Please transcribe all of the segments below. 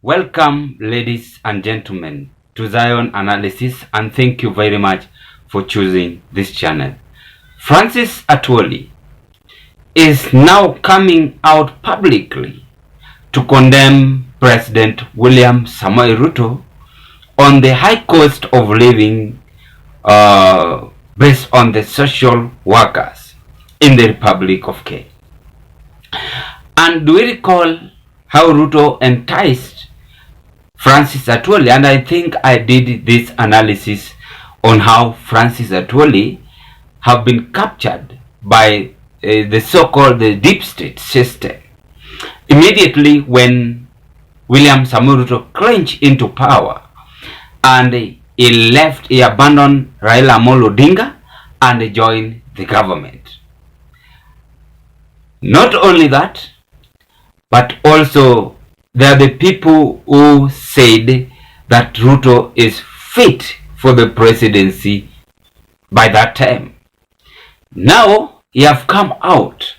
Welcome, ladies and gentlemen, to Zion Analysis, and thank you very much for choosing this channel. Francis Atwoli is now coming out publicly to condemn President William Samoei Ruto on the high cost of living based on the social workers in the Republic of Kenya. And do we recall how Ruto enticed Francis Atwoli? And I think I did this analysis on how Francis Atwoli have been captured by the so-called deep state system. Immediately when William Samoei Ruto clinched into power and he abandoned Raila Amolo Odinga and joined the government. Not only that, but also there are the people who said that Ruto is fit for the presidency by that time. Now he have come out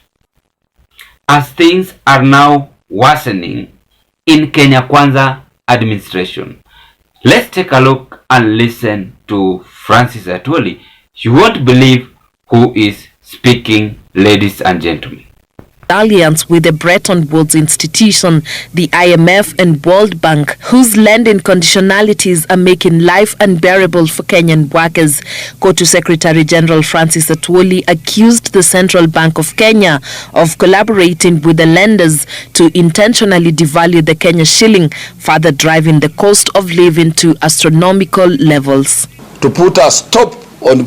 as things are now worsening in Kenya Kwanza administration. Let's take a look and listen to Francis Atwoli. You won't believe who is speaking, ladies and gentlemen. Alliance with the Bretton Woods institution, the IMF and World Bank, whose lending conditionalities are making life unbearable for Kenyan workers. Kotu Secretary General Francis Atwoli accused the Central Bank of Kenya of collaborating with the lenders to intentionally devalue the Kenya shilling, further driving the cost of living to astronomical levels. To put a stop on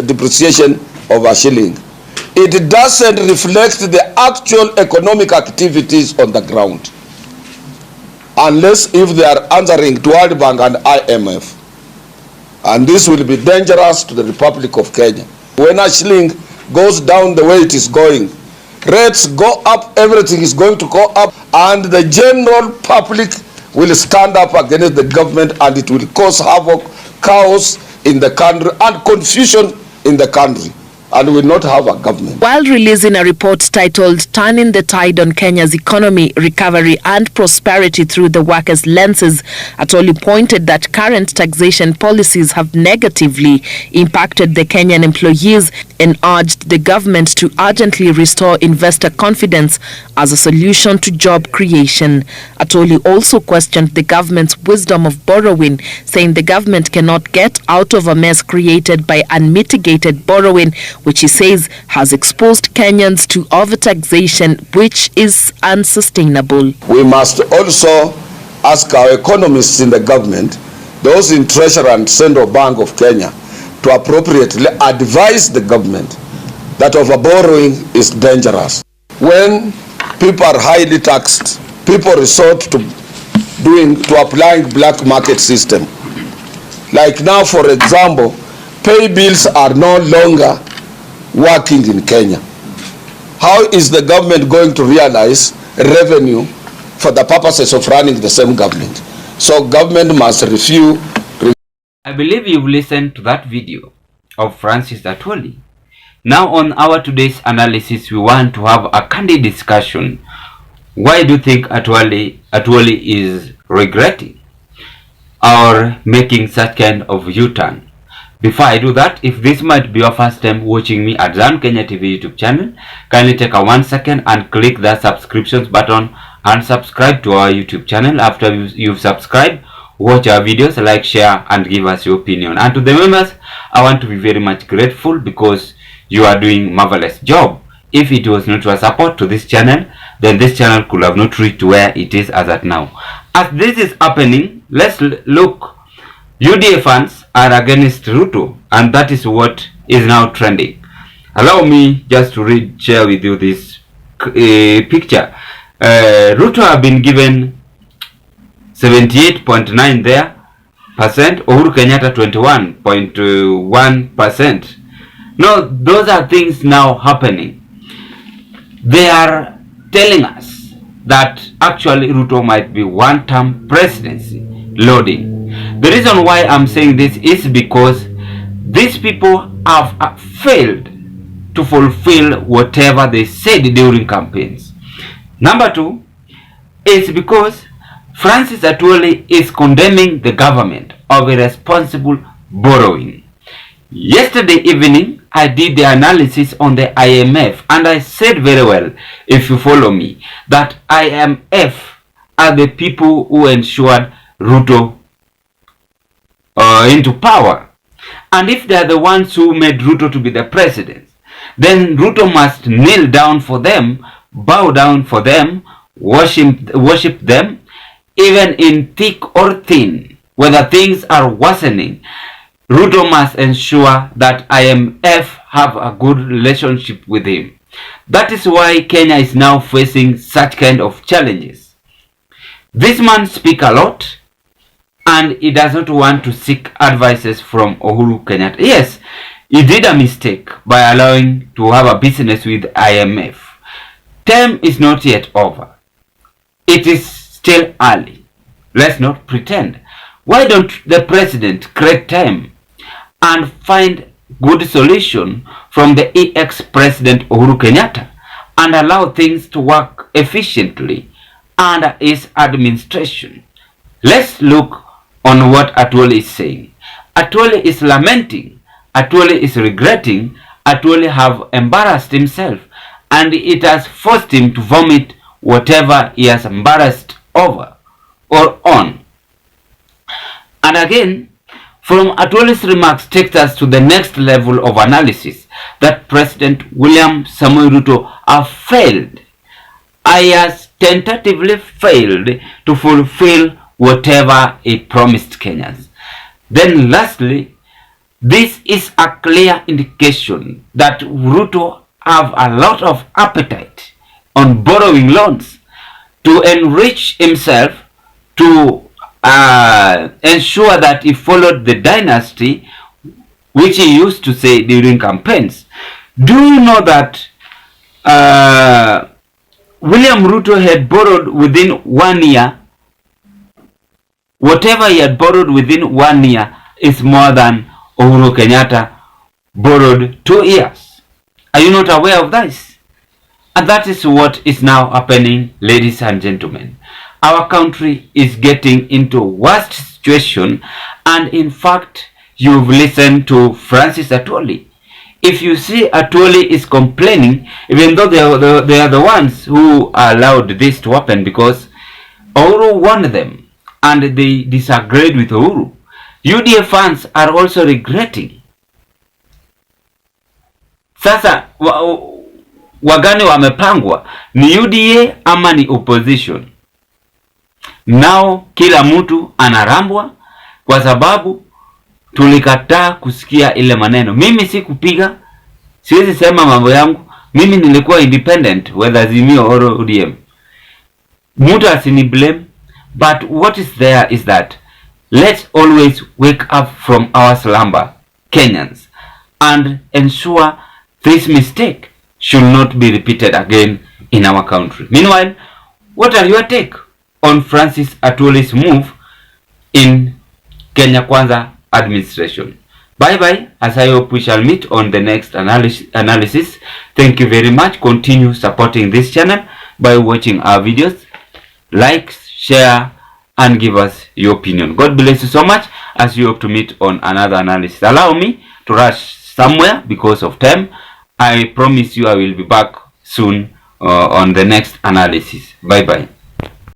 depreciation of our shilling, it doesn't reflect the actual economic activities on the ground, unless if they are answering to World Bank and IMF. And this will be dangerous to the Republic of Kenya. When a shilling goes down the way it is going, rates go up, everything is going to go up, and the general public will stand up against the government, and it will cause havoc, chaos in the country, and confusion in the country. And will not have a government. While releasing a report titled Turning the Tide on Kenya's Economy, Recovery and Prosperity Through the Workers' Lenses, Atwoli pointed that current taxation policies have negatively impacted the Kenyan employees and urged the government to urgently restore investor confidence as a solution to job creation. Atwoli also questioned the government's wisdom of borrowing, saying the government cannot get out of a mess created by unmitigated borrowing, which he says has exposed Kenyans to overtaxation, which is unsustainable. We must also ask our economists in the government, those in Treasury and Central Bank of Kenya, to appropriately advise the government that overborrowing is dangerous. When people are highly taxed, people resort to applying black market system. Like now, for example, pay bills are no longer working in Kenya. How is the government going to realize revenue for the purposes of running the same government? So government must review. I believe you've listened to that video of Francis Atwoli. Now on our today's analysis, we want to have a candid discussion. Why do you think Atwoli is regretting or making such kind of U-turn? Before I do that, if this might be your first time watching me at Zion Kenya TV YouTube channel, kindly take a 1 second and click the subscriptions button and subscribe to our YouTube channel. After you've subscribed, watch our videos, like, share, and give us your opinion. And to the members, I want to be very much grateful because you are doing marvelous job. If it was not your support to this channel, then this channel could have not reached where it is as at now. As this is happening, let's look. UDA fans are against Ruto, and that is what is now trending. Allow me just to share with you this picture. Ruto have been given 78.9% there, Uhuru Kenyatta 21.1%. No, those are things now happening. They are telling us that actually Ruto might be one-term presidency loading. The reason why I'm saying this is because these people have failed to fulfill whatever they said during campaigns. Number two is because Francis Atwoli is condemning the government of irresponsible borrowing. Yesterday evening, I did the analysis on the IMF, and I said very well, if you follow me, that IMF are the people who ensured Ruto into power. And if they are the ones who made Ruto to be the president, then Ruto must kneel down for them, bow down for them, worship them, even in thick or thin. Whether things are worsening, Ruto must ensure that IMF have a good relationship with him. That is why Kenya is now facing such kind of challenges. This man speaks a lot, and he does not want to seek advices from Uhuru Kenyatta. Yes, he did a mistake by allowing to have a business with IMF. Term is not yet over. It is still early. Let's not pretend. Why don't the president create time and find good solution from the ex-president Uhuru Kenyatta and allow things to work efficiently under his administration? Let's look on what Atwoli is saying. Atwoli is lamenting. Atwoli is regretting. Atwoli have embarrassed himself, and it has forced him to vomit whatever he has embarrassed over or on. And again, from Atwoli's remarks takes us to the next level of analysis, that President William Samoei Ruto have failed. He has tentatively failed to fulfill whatever he promised Kenyans. Then lastly, this is a clear indication that Ruto have a lot of appetite on borrowing loans to enrich himself, to ensure that he followed the dynasty which he used to say during campaigns. Do you know that William Ruto had borrowed within 1 year? Whatever he had borrowed within 1 year is more than Uhuru Kenyatta borrowed 2 years. Are you not aware of this? And that is what is now happening, ladies and gentlemen. Our country is getting into a worst situation, and in fact, you've listened to Francis Atwoli. If you see Atwoli is complaining, even though they are the ones who allowed this to happen, because Uhuru warned them and they disagreed with Uhuru. UDA fans are also regretting. Sasa wagani wamepangwa, ni UDA ama ni opposition? Nao kila mtu anarambwa kwa sababu tulikataa kusikia ile maneno. Mimi si kupiga, siwezi sema mambo yangu. Mimi nilikuwa independent, whether Azimio or ODM. Mtu asini blame, but what is there is that let's always wake up from our slumber, Kenyans, and ensure this mistake should not be repeated again in our country. Meanwhile, what are your take on Francis Atwoli's move in Kenya Kwanza administration? Bye bye, as I hope we shall meet on the next analysis. Thank you very much. Continue supporting this channel by watching our videos. Like, share, and give us your opinion. God bless you so much, as you hope to meet on another analysis. Allow me to rush somewhere because of time. I promise you I will be back soon on the next analysis. Bye bye.